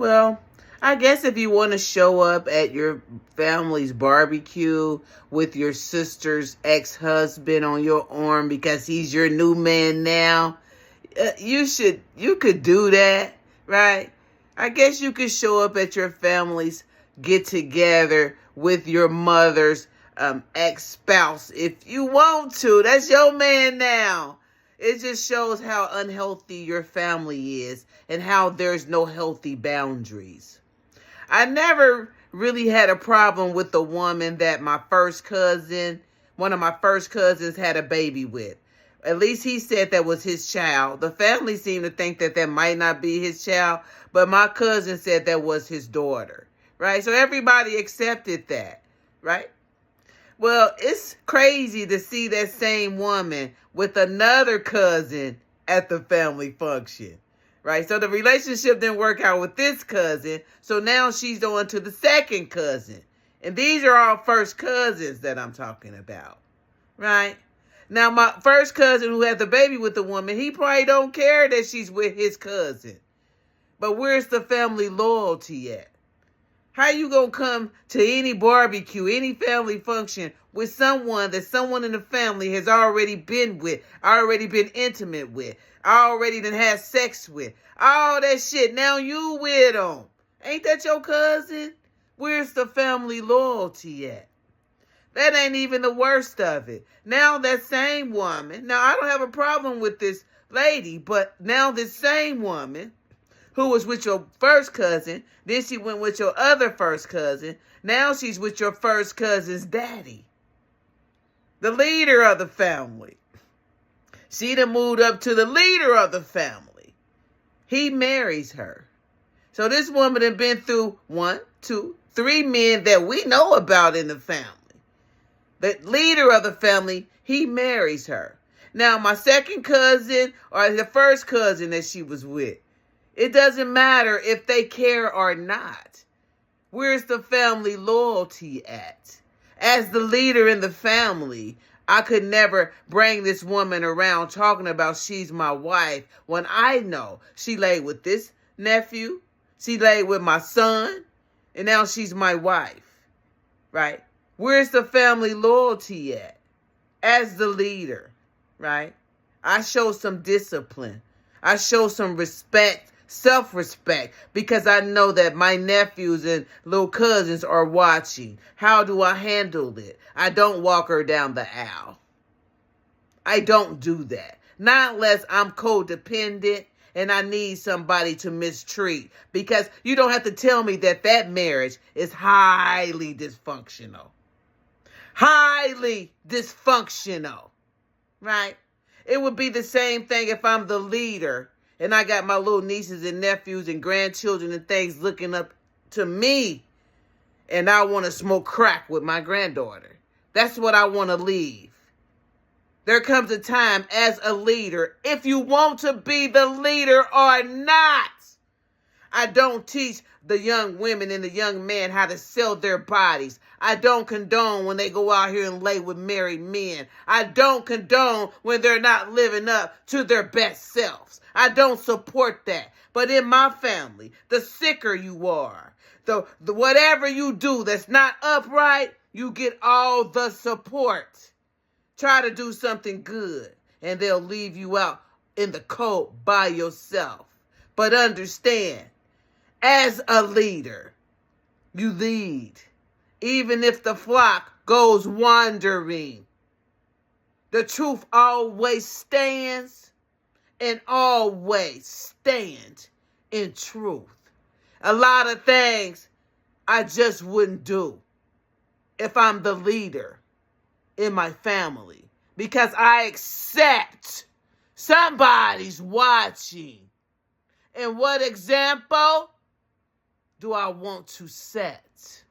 Well, I guess if you want to show up at your family's barbecue with your sister's ex-husband on your arm because he's your new man now, you could do that, right? I guess you could show up at your family's get together with your mother's ex-spouse if you want to. That's your man now. It just shows how unhealthy your family is and how there's no healthy boundaries. I never really had a problem with the woman that one of my first cousins had a baby with. At least he said that was his child. The family seemed to think that that might not be his child, but my cousin said that was his daughter, right? So everybody accepted that, right? Well, it's crazy to see that same woman with another cousin at the family function, right? So the relationship didn't work out with this cousin, so now she's on to the second cousin. And these are all first cousins that I'm talking about, right? Now, my first cousin who had the baby with the woman, he probably don't care that she's with his cousin. But where's the family loyalty at? How you gonna come to any barbecue, any family function with someone that someone in the family has already been with, already been intimate with, already done had sex with, all that shit? Now you with them. Ain't that your cousin? Where's the family loyalty at? That ain't even the worst of it. Now that same woman, now I don't have a problem with this lady, but now this same woman who was with your first cousin, then she went with your other first cousin, now she's with your first cousin's daddy, the leader of the family. She done moved up to the leader of the family. He marries her. So this woman done been through 1, 2, 3 men that we know about in the family. The leader of the family, he marries her. Now, my second cousin or the first cousin that she was with, it doesn't matter if they care or not. Where's the family loyalty at? As the leader in the family, I could never bring this woman around talking about she's my wife when I know she laid with this nephew, she laid with my son, and now she's my wife, right? Where's the family loyalty at? As the leader, right? I show some discipline. I show some respect, self-respect, because I know that my nephews and little cousins are watching. How do I handle it? I don't walk her down the aisle. I don't do that. Not unless I'm codependent and I need somebody to mistreat, because you don't have to tell me that that marriage is highly dysfunctional. Highly dysfunctional, right? It would be the same thing if I'm the leader and I got my little nieces and nephews and grandchildren and things looking up to me and I want to smoke crack with my granddaughter. That's what I want to leave. There comes a time as a leader, if you want to be the leader or not. I don't teach the young women and the young men how to sell their bodies. I don't condone when they go out here and lay with married men. I don't condone when they're not living up to their best selves. I don't support that. But in my family, the sicker you are, the whatever you do that's not upright, you get all the support. Try to do something good, and they'll leave you out in the cold by yourself. But understand, as a leader, you lead. Even if the flock goes wandering, the truth always stands and always stand in truth. A lot of things I just wouldn't do if I'm the leader in my family, because I accept somebody's watching. And what example do I want to set?